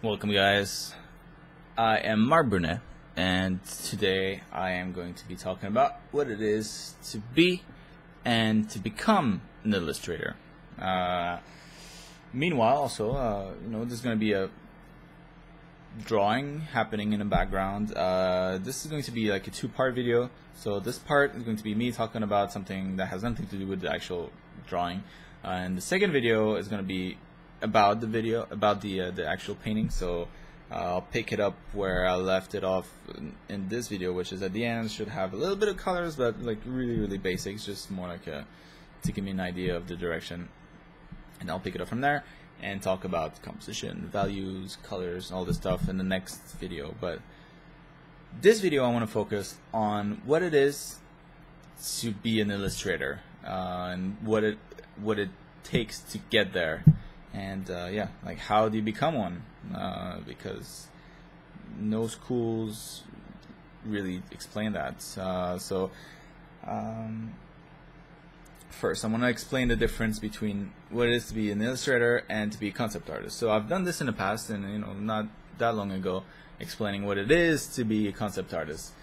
Welcome guys, I am Marc Brunet, and today I am going to be talking about what it is to be and to become an illustrator. Meanwhile, also, there's going to be a drawing happening in the background. This is going to be like a two-part video, so this part is going to be me talking about something that has nothing to do with the actual drawing, and the second video is going to be about the actual painting. So I'll pick it up where I left it off in this video, which is at the end. Should have a little bit of colors, but like really basics, just more like to give me an idea of the direction, and I'll pick it up from there and talk about composition, values, colors, all this stuff in the next video. But this video I want to focus on what it is to be an illustrator, and what it takes to get there. And yeah, like how do you become one? Because no schools really explain that. First, I want to explain the difference between what it is to be an illustrator and to be a concept artist. So I've done this in the past, and not that long ago, explaining what it is to be a concept artist.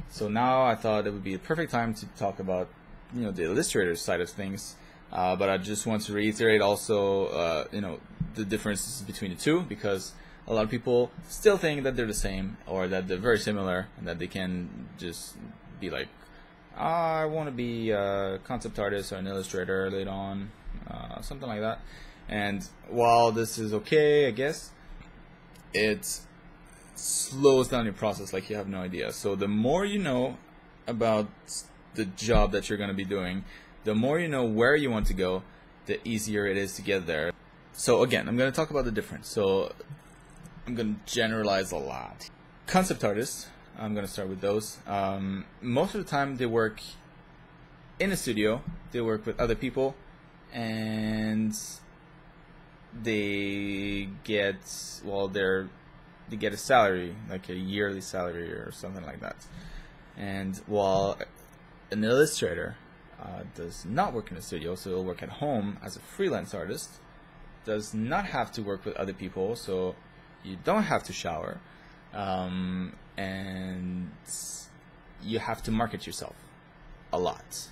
So now I thought it would be a perfect time to talk about the illustrator side of things. But I just want to reiterate also, the differences between the two, because a lot of people still think that they're the same or that they're very similar, and that they can just be like, I want to be a concept artist or an illustrator later on, something like that. And while this is okay, I guess, it slows down your process like you have no idea. So the more you know about the job that you're going to be doing, the more you know where you want to go, the easier it is to get there. So again, I'm going to talk about the difference. So I'm going to generalize a lot. Concept artists, I'm going to start with those. Most of the time they work in a studio, they work with other people, and they get, they get a salary, like a yearly salary or something like that. And while an illustrator does not work in a studio, so he'll work at home as a freelance artist, does not have to work with other people, so you don't have to shower, and you have to market yourself a lot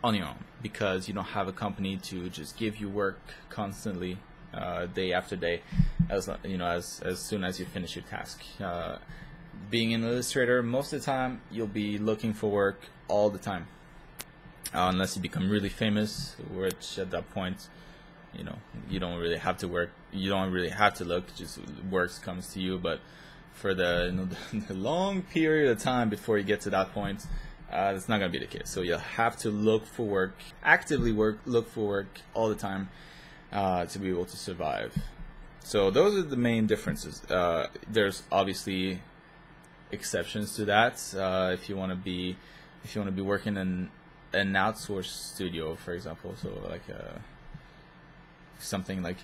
on your own, because you don't have a company to just give you work constantly, day after day, as soon as you finish your task. Being an illustrator, most of the time you'll be looking for work all the time. Unless you become really famous, which at that point, you don't really have to work. You don't really have to look. Just work comes to you. But for the the long period of time before you get to that point, that's not going to be the case. So you'll have to look for work, actively look for work all the time, to be able to survive. So those are the main differences. There's obviously exceptions to that. If you want to be working in an outsourced studio, for example, so like something like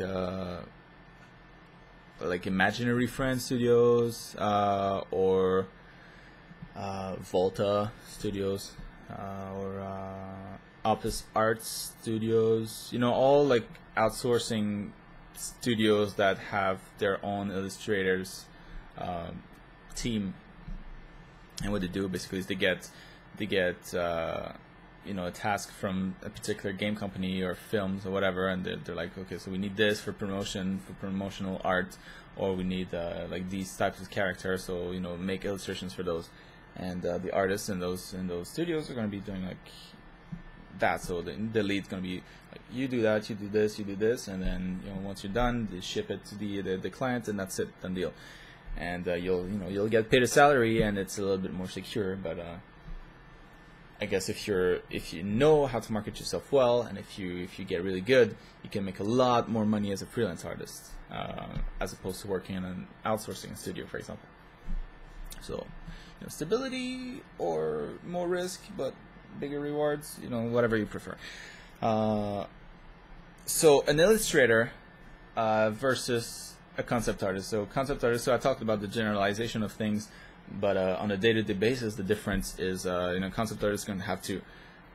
Imaginary Friends Studios, or Volta Studios, or Opus Arts Studios, all like outsourcing studios that have their own illustrators team. And what they do basically is they get a task from a particular game company or films or whatever, and they're like, okay, so we need this for promotion, for promotional art, or we need like these types of characters, so make illustrations for those. And the artists in those studios are going to be doing like that. So the lead's going to be like, you do that, you do this, you do this, and then once you're done, they ship it to the client, and that's it, done deal. And you'll get paid a salary, and it's a little bit more secure. But I guess if you know how to market yourself well, and if you get really good, you can make a lot more money as a freelance artist, as opposed to working in an outsourcing studio, for example. So stability or more risk, but bigger rewards, whatever you prefer. So an illustrator versus a concept artist. So I talked about the generalization of things, but on a day-to-day basis, the difference is, concept artist is going to have to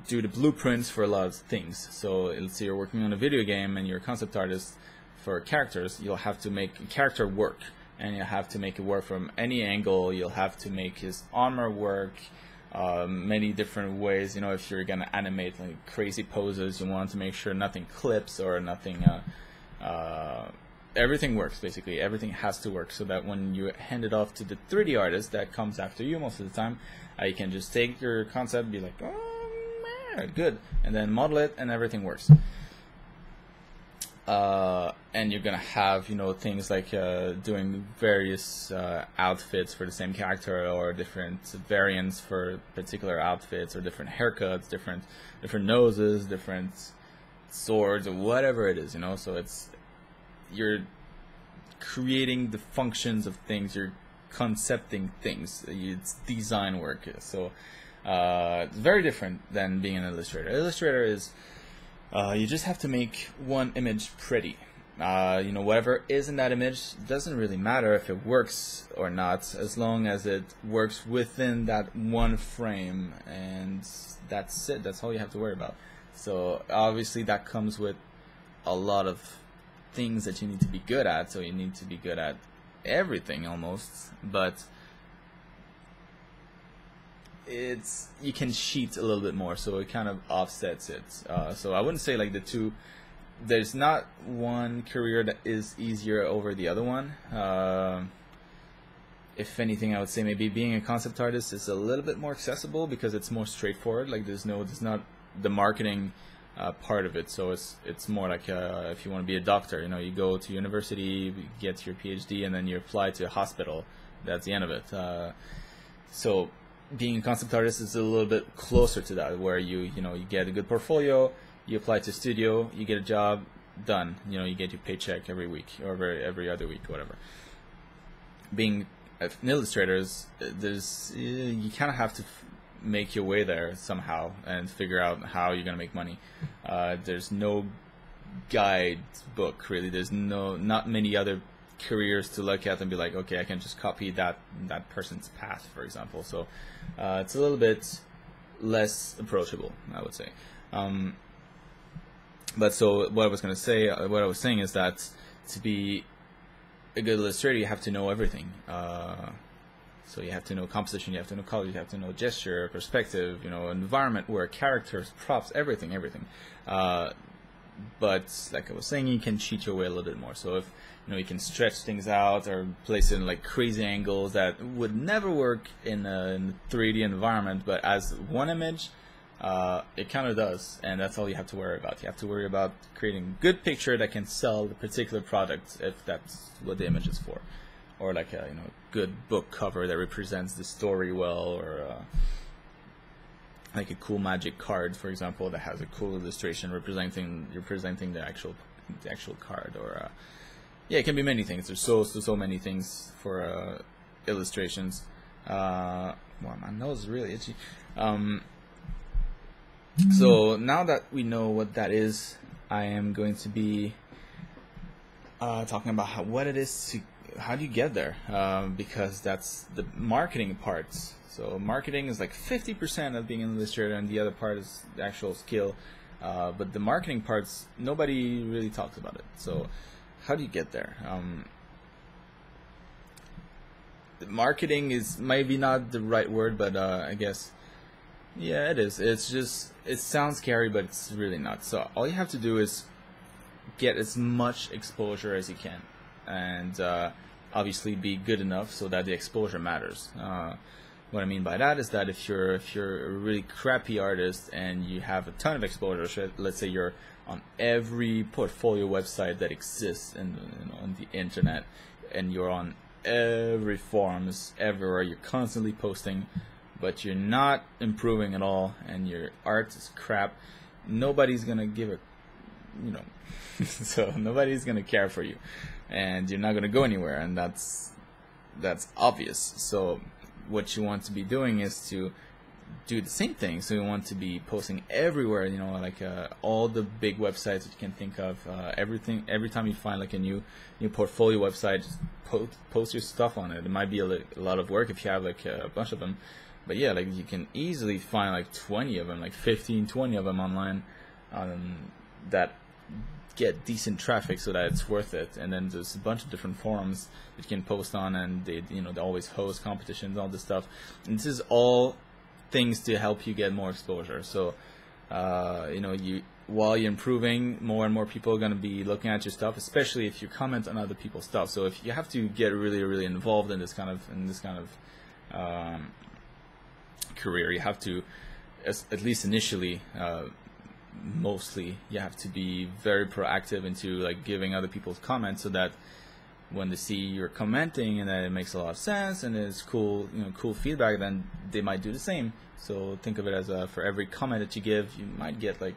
do the blueprints for a lot of things. So let's say you're working on a video game and you're a concept artist for characters, you'll have to make a character work, and you'll have to make it work from any angle. You'll have to make his armor work many different ways. You know, if you're gonna animate like crazy poses, you want to make sure nothing clips or nothing. Everything works, basically. Everything has to work, so that when you hand it off to the 3D artist that comes after you most of the time, you can just take your concept and be like, oh man, good, and then model it, and everything works. And you're gonna have, you know, things like doing various outfits for the same character, or different variants for particular outfits, or different haircuts, different noses, different swords, or whatever it is, you know. So you're creating the functions of things, you're concepting things, it's design work. So it's very different than being an illustrator. Illustrator is you just have to make one image pretty. You know, whatever is in that image doesn't really matter if it works or not, as long as it works within that one frame, and that's it. That's all you have to worry about. So obviously that comes with a lot of things that you need to be good at, so you need to be good at everything almost, but you can cheat a little bit more, so it kind of offsets it. So I wouldn't say like the two, there's not one career that is easier over the other one. If anything, I would say maybe being a concept artist is a little bit more accessible because it's more straightforward. Like there's not the marketing part of it, so it's more like if you want to be a doctor, you know, you go to university, you get your PhD, and then you apply to a hospital. That's the end of it. So being a concept artist is a little bit closer to that, where you get a good portfolio, you apply to a studio, you get a job, done. You know, you get your paycheck every week or every other week, whatever. Being an illustrator, you kind of have to make your way there somehow and figure out how you're gonna make money. There's no guidebook really. There's not many other careers to look at and be like, okay, I can just copy that person's path, for example. So it's a little bit less approachable, I would say. But so what I was saying is that to be a good illustrator, you have to know everything. So you have to know composition, you have to know color, you have to know gesture, perspective, you know, environment work, characters, props, everything. But like I was saying, you can cheat your way a little bit more. So if you can stretch things out or place it in like crazy angles that would never work in a 3D environment, but as one image, it kind of does, and that's all you have to worry about. You have to worry about creating a good picture that can sell the particular product, if that's what the image is for. Or like a good book cover that represents the story well, or like a cool magic card, for example, that has a cool illustration representing the actual card. Or yeah, it can be many things. There's so many things for illustrations. Wow, my nose is really itchy. So now that we know what that is, I am going to be talking about how do you get there, because that's the marketing part. So marketing is like 50% of being an illustrator, and the other part is the actual skill. But the marketing parts, nobody really talks about it. So how do you get there? The marketing is maybe not the right word, but I guess, yeah, it is. It sounds scary, but it's really not. So all you have to do is get as much exposure as you can, and obviously be good enough so that the exposure matters. What I mean by that is that if you're a really crappy artist and you have a ton of exposure, let's say you're on every portfolio website that exists on the internet, and you're on every forums everywhere, you're constantly posting, but you're not improving at all, and your art is crap, nobody's gonna give a so nobody's gonna care for you, and you're not gonna go anywhere, and that's obvious. So what you want to be doing is to do the same thing. So you want to be posting everywhere, like all the big websites that you can think of. Everything. Every time you find like a new portfolio website, just post your stuff on it. It might be a lot of work if you have like a bunch of them, but yeah, like you can easily find like 20 of them, like 15, 20 of them online, that get decent traffic so that it's worth it. And then there's a bunch of different forums that you can post on, and they always host competitions, all this stuff. And this is all things to help you get more exposure. So while you're improving, more and more people are going to be looking at your stuff, especially if you comment on other people's stuff. So if you have to get really involved in this kind of career, you have to, at least initially, mostly, you have to be very proactive into like giving other people's comments, so that when they see you're commenting and that it makes a lot of sense and it's cool, cool feedback, then they might do the same. So think of it as for every comment that you give, you might get like,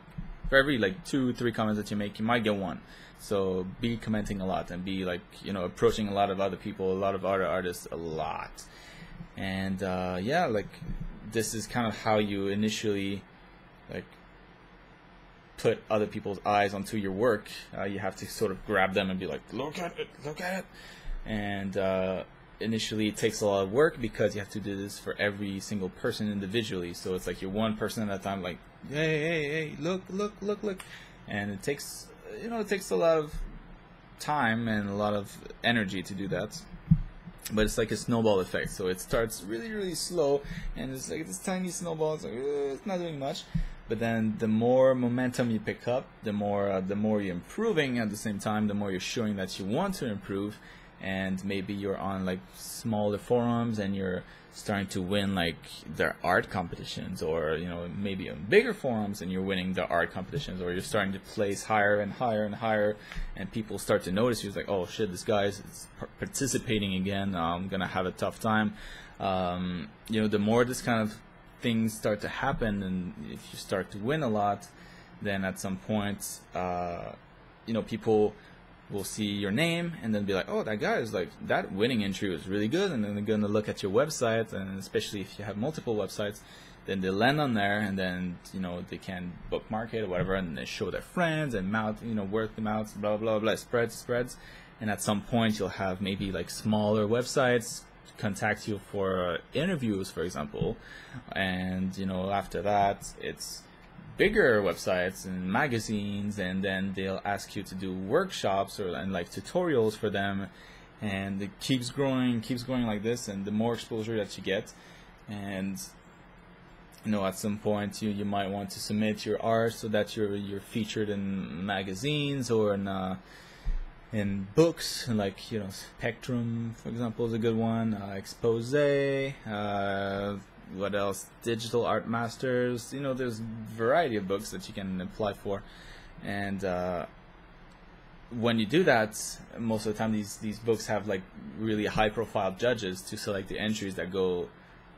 for every like 2-3 comments that you make, you might get one. So be commenting a lot and be like, approaching a lot of other people, a lot of other artists a lot. And yeah, like this is kind of how you initially like put other people's eyes onto your work. You have to sort of grab them and be like, look at it. And initially it takes a lot of work, because you have to do this for every single person individually. So it's like you're one person at a time, like, hey, look. And it takes, it takes a lot of time and a lot of energy to do that. But it's like a snowball effect. So it starts really slow, and it's like this tiny snowball. It's like, it's not doing much. But then the more momentum you pick up, the more you're improving. At the same time, the more you're showing that you want to improve. And maybe you're on like smaller forums and you're starting to win like their art competitions, or maybe on bigger forums and you're winning the art competitions, or you're starting to place higher and higher, and people start to notice you. It's like, oh shit, this guy's participating again. I'm gonna have a tough time. The more this kind of things start to happen, and if you start to win a lot, then at some point, people will see your name and then be like, oh, that guy is like, that winning entry was really good. And then they're going to look at your website, and especially if you have multiple websites, then they land on there, and then they can bookmark it or whatever, and they show their friends and word of mouth, blah blah, spreads. And at some point you'll have maybe like smaller websites contact you for interviews, for example, and after that it's bigger websites and magazines, and then they'll ask you to do workshops and like tutorials for them, and it keeps growing like this. And the more exposure that you get, and at some point you might want to submit your art so that you're featured in magazines or in books, like Spectrum, for example, is a good one. Expose. What else? Digital Art Masters. There's a variety of books that you can apply for, and when you do that, most of the time these books have like really high-profile judges to select the entries that go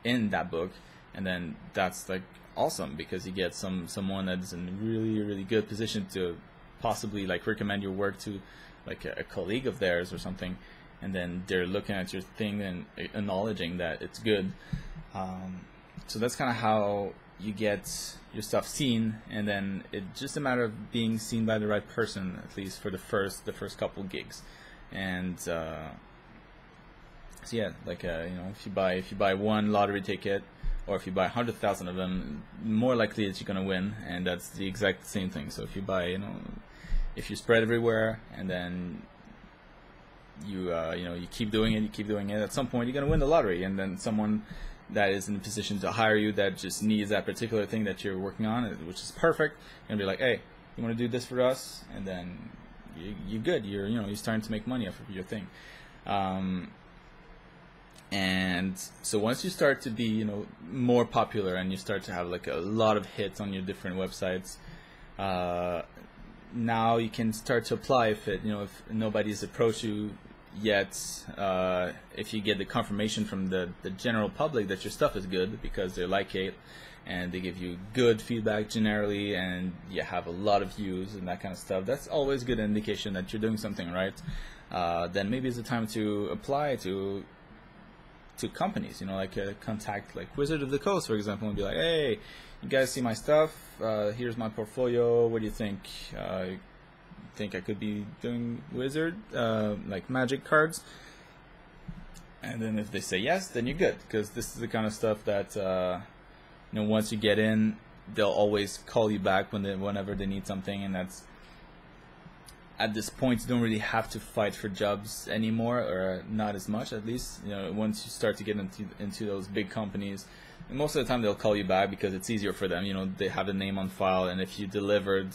in that book, and then that's like awesome, because you get someone that's in a really good position to possibly like recommend your work to like a colleague of theirs or something, and then they're looking at your thing and acknowledging that it's good. So that's kind of how you get your stuff seen, and then it's just a matter of being seen by the right person, at least for the first couple gigs. And so yeah, like if you buy one lottery ticket, or if you buy 100,000 of them, more likely that you're gonna win, and that's the exact same thing. So if you buy, if you spread everywhere, and then you keep doing it, at some point you're gonna win the lottery, and then someone that is in a position to hire you that just needs that particular thing that you're working on, which is perfect, and be like, hey, you want to do this for us? And then you're good. You're starting to make money off of your thing. And so once you start to be more popular, and you start to have like a lot of hits on your different websites, now you can start to apply if nobody's approached you yet, if you get the confirmation from the general public that your stuff is good, because they like it and they give you good feedback generally, and you have a lot of views and that kind of stuff, that's always a good indication that you're doing something right. Then maybe it's the time to apply to companies, like contact like Wizard of the Coast, for example, and be like, hey, you guys see my stuff, here's my portfolio, what do you think? Think I could be doing Wizard, like magic cards? And then if they say yes, then you're good, because this is the kind of stuff that once you get in, they'll always call you back whenever they need something, and at this point you don't really have to fight for jobs anymore, or not as much at least. You know, once you start to get into those big companies, and most of the time they'll call you back because it's easier for them. You know, they have the name on file, and if you delivered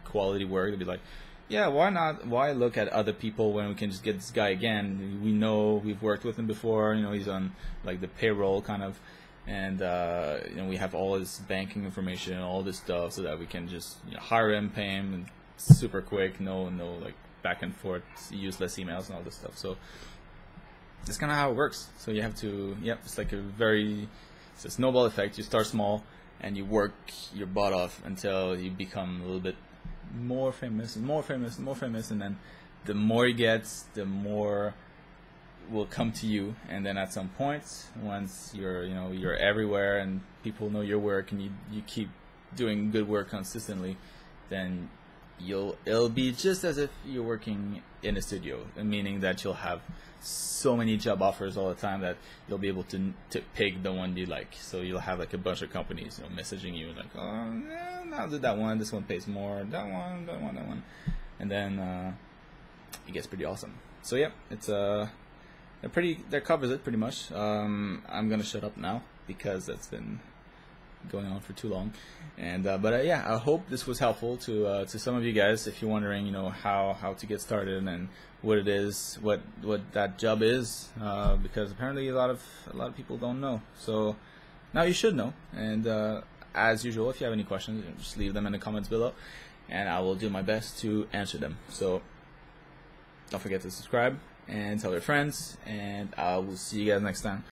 quality work, they'll be like, yeah, why not? Why look at other people when we can just get this guy again? We know, we've worked with him before. You know, he's on like the payroll kind of, and you know, we have all his banking information and all this stuff, so that we can just, you know, hire him, pay him, and super quick. No like back and forth, useless emails and all this stuff. So that's kind of how it works. So you have to, it's like it's a snowball effect. You start small and you work your butt off until you become a little bit more famous and more famous and more famous, and then the more you get, the more will come to you. And then at some point, once you're everywhere and people know your work, and you keep doing good work consistently, then it'll be just as if you're working in a studio, meaning that you'll have so many job offers all the time that you'll be able to pick the one you like. So you'll have like a bunch of companies, you know, messaging you like, oh yeah, I'll do that one, this one pays more, that one, and then it gets pretty awesome. So yeah, it's that covers it pretty much. I'm gonna shut up now because that's been going on for too long, and but yeah, I hope this was helpful to some of you guys if you're wondering, you know, how to get started and what it is, what that job is, because apparently a lot of people don't know. So now you should know. And as usual, if you have any questions, just leave them in the comments below, and I will do my best to answer them. So don't forget to subscribe and tell your friends, and I will see you guys next time.